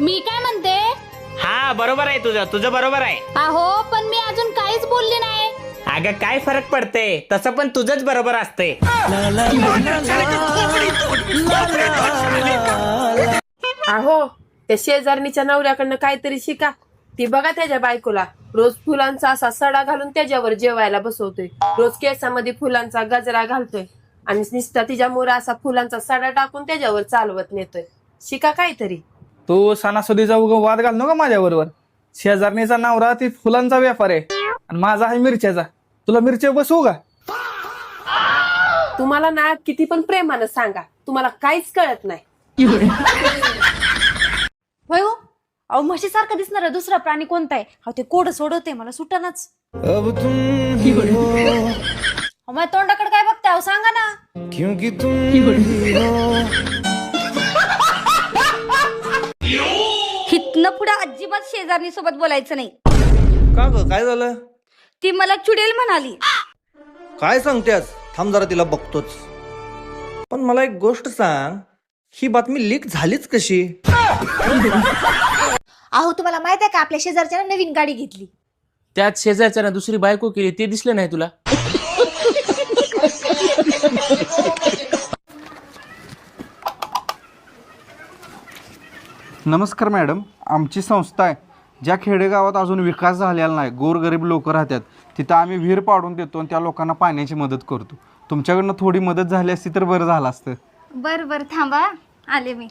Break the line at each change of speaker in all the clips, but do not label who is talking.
मी काय म्हणते?
हा बरोबर आहे तुझं बरोबर आहे.
अहो पण मी अजून काहीच बोलले नाही.
अगं काय फरक पडते, तसं पण तुझंच बरोबर असते.
अहो त्या शेजारणीच्या नवऱ्याकडनं काहीतरी शिका. ती बघा त्याच्या बायकोला रोज फुलांचा असा सडा घालून त्याच्यावर जेवायला बसवतोय. रोज केसामध्ये फुलांचा गजरा घालतोय आणि निस्ता तिच्या मोरा असा फुलांचा सडा टाकून त्याच्यावर चालवत नेतोय. शिका काहीतरी.
तू सणासुदीचा उगा वाद घाल नका माझ्या बरोबर. शेजारणीचा नवरा ती फुलांचा व्यापार आहे आणि माझा आहे मिरच्याचा. तुला मिरच्या बसवू का?
तुम्हाला ना किती पण प्रेमानं सांगा, तुम्हाला काहीच कळत नाही.
होय हो. अहो म्हशीसारखं दिसणार दुसरा प्राणी कोणता आहे? हा ते कोड सोडवते मला सुटानाच. माझ्या तोंडाकडे काय बघताय? अहो सांगा ना.
हितनं पुढे अजिबात शेजारणी सोबत बोलायचं नाही.
का ग काय झालं?
ती मला चुडेल म्हणाली.
काय सांगतेस? थांब जरा तिला बघतोच. पण मला एक गोष्ट सांग, ही बातमी लीक झालीच कशी?
अहो तुम्हाला माहित आहे का आपल्या शेजारच्या नवीन गाडी घेतली.
त्यात शेजारच्यानं दुसरी बायको केली ते दिसलं नाही तुला?
नमस्कार मॅडम, आमची संस्था आहे. ज्या खेडेगावात अजून विकास झालेला नाही, गोरगरीब लोक राहतात, तिथं आम्ही विहीर पाडून देतो आणि त्या लोकांना पाण्याची मदत करतो. तुमच्याकडनं थोडी मदत झाली असती तर बरं झालं असतं.
बर बर थांबा आले मी.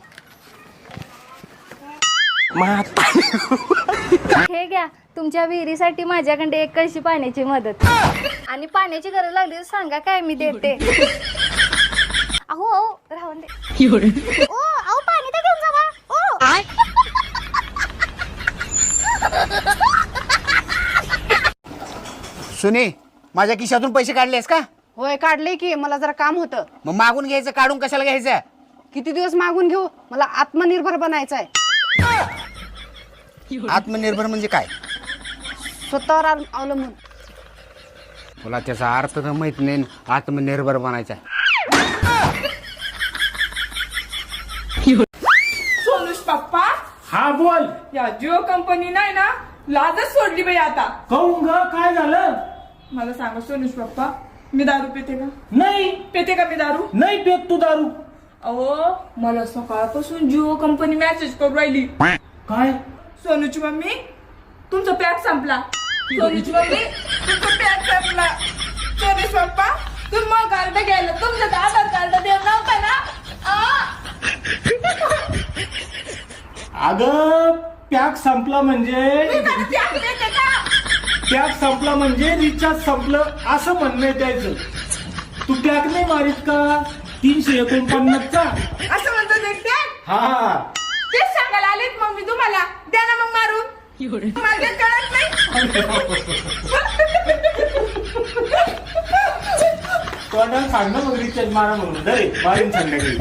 हे घ्या तुमच्या विहिरीसाठी माझ्याकडे 1 कळशी पाण्याची मदत. आणि पाण्याची गरज लागली तर सांगा काय मी देते. अहो राहून दे. अहो पाणी तर घेऊन जावा.
सुने, माझ्या खिशातून पैसे काढलेस का?
होय काढले की, मला जरा काम होतं.
मग मागून घ्यायचं, काढून कशाला घ्यायचं?
किती दिवस मागून घेऊ? मला आत्मनिर्भर बनायचं आहे.
आत्मनिर्भर म्हणजे काय?
स्वतःवर अवलंबून.
तुला त्याचा अर्थ तर माहित नाही. आत्मनिर्भर बनायचा.
सोनुष पप्पा,
हा बोल.
या जिओ कंपनी नाही ना लाजच सोडली बाई आता.
काऊन ग, काय झालं?
मला सांगा सोनुष पप्पा, मी दारू पिते का?
नाही
पिते का मी दारू?
नाही पेत तू दारू.
अहो मला सकाळपासून जिओ कंपनी मेसेज करून राहिली.
काय?
सोनूची मम्मी तुमचा पॅक संपला. सोनूची मम्मी तुमचा पॅक संपला. सोनुष पप्पा तुम्ही मग कार्ड घ्यायला तुमचं आधार कार्ड देत नव्हता ना?
अगं पॅक संपला म्हणजे पॅक संपला म्हणजे रिचार्ज संपलं असं म्हणणं त्याचं. तू पॅक नाही मारित का 349चा?
असं म्हणतो देखते.
हा
तेच सांगायला आलेत मग मी तुम्हाला. द्या ना मग मारून. मला काही कळत नाही.
तोंडाला सांग ना मग रिचार्ज मारा म्हणून. मारीन संध्याकाळी.